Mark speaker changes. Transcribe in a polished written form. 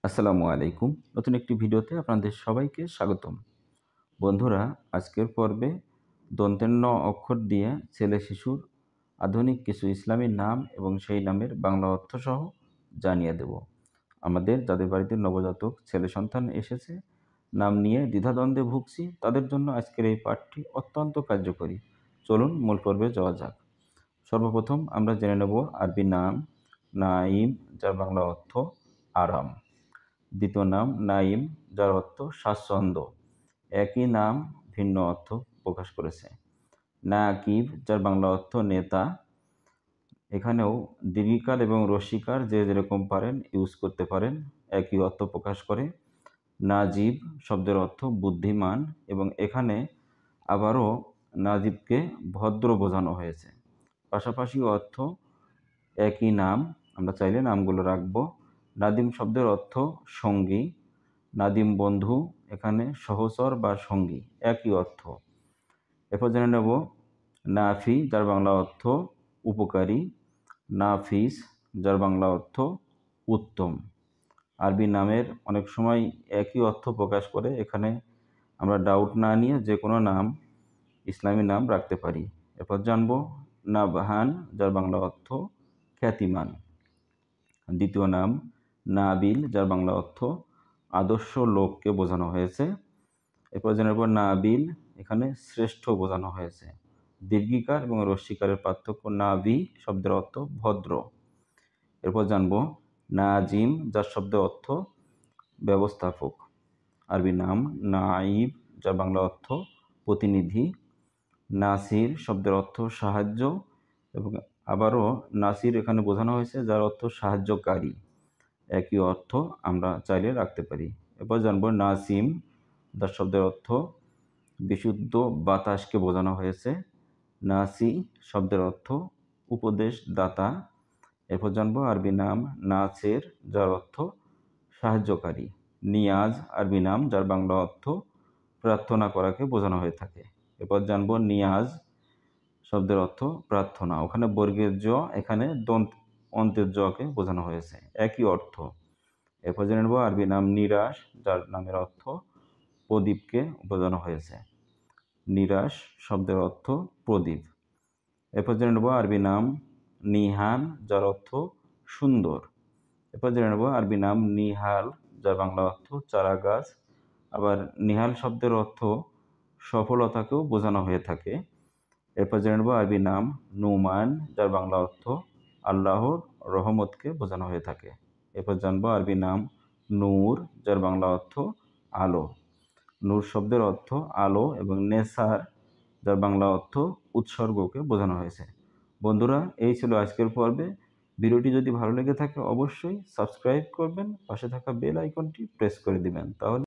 Speaker 1: আসসালামু আলাইকুম। নতুন একটি ভিডিওতে আপনাদের সবাইকে স্বাগতম। বন্ধুরা, আজকের পর্বে দন্তের ন অক্ষর দিয়ে ছেলে শিশুর আধুনিক কিছু ইসলামী নাম এবং সেই নামের বাংলা অর্থসহ জানিয়ে দেব। আমাদের যাদের বাড়িতে নবজাতক ছেলে সন্তান এসেছে, নাম নিয়ে দ্বিধাদ্বন্দ্বে ভুগছি, তাদের জন্য আজকের এই পাঠটি অত্যন্ত কার্যকরী। চলুন মূল পর্বে যাওয়া যাক। সর্বপ্রথম আমরা জেনে নেব আরবি নাম নাঈম, যার বাংলা অর্থ আরাম। দ্বিতীয় নাম নাঈম, যার অর্থ স্বাচ্ছন্দ্য। একই নাম ভিন্ন অর্থ প্রকাশ করেছে। নাকিব, যার বাংলা অর্থ নেতা। এখানেও দীর্ঘিকার এবং রস্যিকার যে যেরকম পারেন ইউজ করতে পারেন, একই অর্থ প্রকাশ করে। নাজিব শব্দের অর্থ বুদ্ধিমান, এবং এখানে আবারও নাজিবকে ভদ্র বোঝানো হয়েছে। পাশাপাশি অর্থ একই নাম, আমরা চাইলে নামগুলো রাখবো। নাদিম শব্দের অর্থ সঙ্গী। নাদিম বন্ধু, এখানে সহচর বা সঙ্গী, একই অর্থ। এরপর জেনে নেব নাফি, যার বাংলা অর্থ উপকারী। নাফিস, যার বাংলা অর্থ উত্তম। আরবি নামের অনেক সময় একই অর্থ প্রকাশ করে, এখানে আমরা ডাউট না নিয়ে যে কোনো নাম ইসলামী নাম রাখতে পারি। এরপর জানব নাবহান, যার বাংলা অর্থ খ্যাতিমান। দ্বিতীয় নাম নাবিল, যার বাংলা অর্থ আদর্শ লোককে বোঝানো হয়েছে। এরপর জানাবো নাবিল, এখানে শ্রেষ্ঠ বোঝানো হয়েছে। দীর্ঘিকার এবং রস্যিকারের পার্থক্য। নাবি শব্দের অর্থ ভদ্র। এরপর জানবো নাজিম, যার শব্দের অর্থ ব্যবস্থাপক। আরবি নাম নাইব, যার বাংলা অর্থ প্রতিনিধি। নাসির শব্দের অর্থ সাহায্য, এবং আবারও নাসির এখানে বোঝানো হয়েছে যার অর্থ সাহায্যকারী। একই অর্থ আমরা চাইলে রাখতে পারি। এরপর জানবো নাসিম, যার শব্দের অর্থ বিশুদ্ধ বাতাসকে বোঝানো হয়েছে। নাসি শব্দের অর্থ উপদেশ দাতা। এরপর জানবো আরবি নাম নাসের, যার অর্থ সাহায্যকারী। নিয়াজ আরবি নাম, যার বাংলা অর্থ প্রার্থনা করাকে বোঝানো হয়ে থাকে। এরপর জানবো নিয়াজ শব্দের অর্থ প্রার্থনা। ওখানে বর্গের জ, এখানে অন্তের জকে বোঝানো হয়েছে, একই অর্থ। এরপর জেনে নেব আরবি নাম নিরাশ, যার নামের অর্থ প্রদীপকে বোঝানো হয়েছে। নিরাশ শব্দের অর্থ প্রদীপ। এরপর জেনে নেব আরবি নাম নিহান, যার অর্থ সুন্দর। এরপর জেনে নেব আরবি নাম নিহাল, যার বাংলা অর্থ চারা গাছ। আবার নিহাল শব্দের অর্থ সফলতাকেও বোঝানো হয়ে থাকে। এরপর জেনে নেব আরবি নাম নুমান, যার বাংলা অর্থ আল্লাহর রহমতকে বোঝানো হয়ে থাকে। এরপর জানবো আরবি নাম নূর, যার বাংলা অর্থ আলো। নূর শব্দের অর্থ আলো, এবং নেসার, যার বাংলা অর্থ উৎসর্গকে বোঝানো হয়েছে। বন্ধুরা, এই ছিল আজকের পর্বে। ভিডিওটি যদি ভালো লেগে থাকে অবশ্যই সাবস্ক্রাইব করবেন, পাশে থাকা বেল আইকনটি প্রেস করে দিবেন, তাহলে